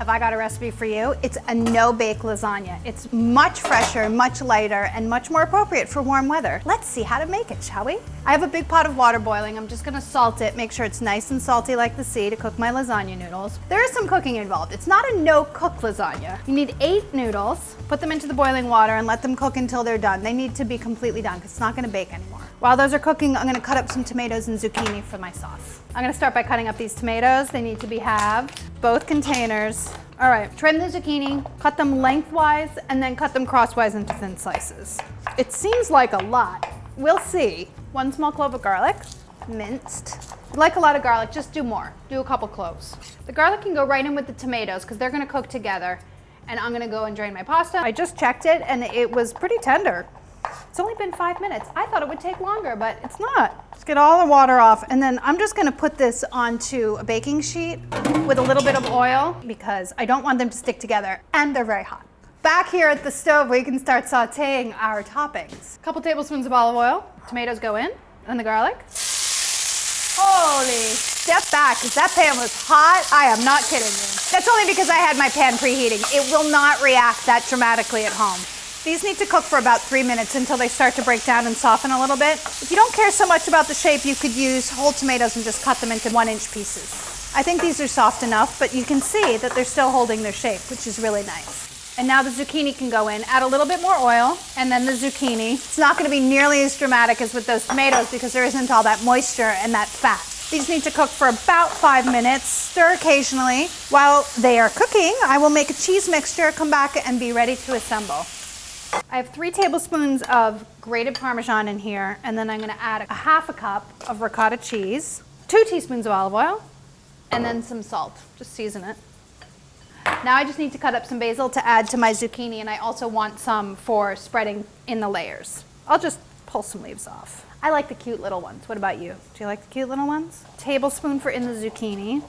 Have I got a recipe for you? It's a no-bake lasagna. It's much fresher, much lighter, and much more appropriate for warm weather. Let's see how to make it, shall we? I have a big pot of water boiling. I'm just gonna salt it, make sure it's nice and salty like the sea to cook my lasagna noodles. There is some cooking involved. It's not a no-cook lasagna. You need 8 noodles, put them into the boiling water and let them cook until they're done. They need to be completely done because it's not gonna bake anymore. While those are cooking, I'm gonna cut up some tomatoes and zucchini for my sauce. I'm gonna start by cutting up these tomatoes. They need to be halved, both containers. All right, trim the zucchini, cut them lengthwise, and then cut them crosswise into thin slices. It seems like a lot. We'll see. 1 small clove of garlic, minced. If you like a lot of garlic, just do more. Do a couple cloves. The garlic can go right in with the tomatoes because they're gonna cook together. And I'm gonna go and drain my pasta. I just checked it and it was pretty tender. It's only been 5 minutes. I thought it would take longer, but it's not. Let's get all the water off, and then I'm just gonna put this onto a baking sheet with a little bit of oil because I don't want them to stick together, and they're very hot. Back here at the stove, we can start sauteing our toppings. A couple tablespoons of olive oil, tomatoes go in, and the garlic. Holy, step back, because that pan was hot. I am not kidding you. That's only because I had my pan preheating. It will not react that dramatically at home. These need to cook for about 3 minutes until they start to break down and soften a little bit. If you don't care so much about the shape, you could use whole tomatoes and just cut them into 1-inch pieces. I think these are soft enough, but you can see that they're still holding their shape, which is really nice. And now the zucchini can go in. Add a little bit more oil, and then the zucchini. It's not gonna be nearly as dramatic as with those tomatoes because there isn't all that moisture and that fat. These need to cook for about 5 minutes. Stir occasionally. While they are cooking, I will make a cheese mixture, come back, and be ready to assemble. I have 3 tablespoons of grated Parmesan in here, and then I'm gonna add a half a cup of ricotta cheese, 2 teaspoons of olive oil, and then some salt. Just season it. Now I just need to cut up some basil to add to my zucchini, and I also want some for spreading in the layers. I'll just pull some leaves off. I like the cute little ones. What about you? Do you like the cute little ones? Tablespoon for in the zucchini,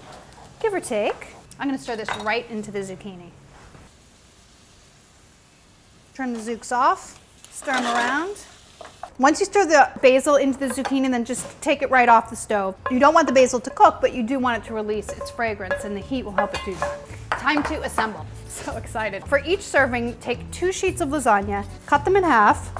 give or take. I'm gonna stir this right into the zucchini. Turn the zooks off, stir them around. Once you stir the basil into the zucchini, then just take it right off the stove. You don't want the basil to cook, but you do want it to release its fragrance, and the heat will help it do that. Time to assemble. So excited. For each serving, take 2 sheets of lasagna, cut them in half,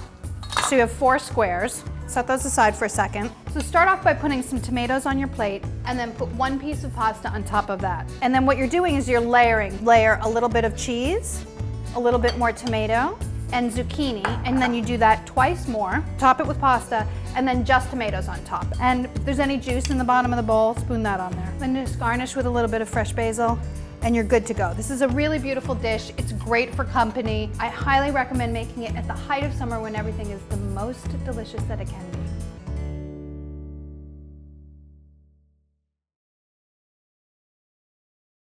so you have 4 squares. Set those aside for a second. So start off by putting some tomatoes on your plate, and then put 1 piece of pasta on top of that. And then what you're doing is you're layering. Layer a little bit of cheese, a little bit more tomato, and zucchini, and then you do that twice more. Top it with pasta, and then just tomatoes on top. And if there's any juice in the bottom of the bowl, spoon that on there. Then just garnish with a little bit of fresh basil, and you're good to go. This is a really beautiful dish. It's great for company. I highly recommend making it at the height of summer when everything is the most delicious that it can be.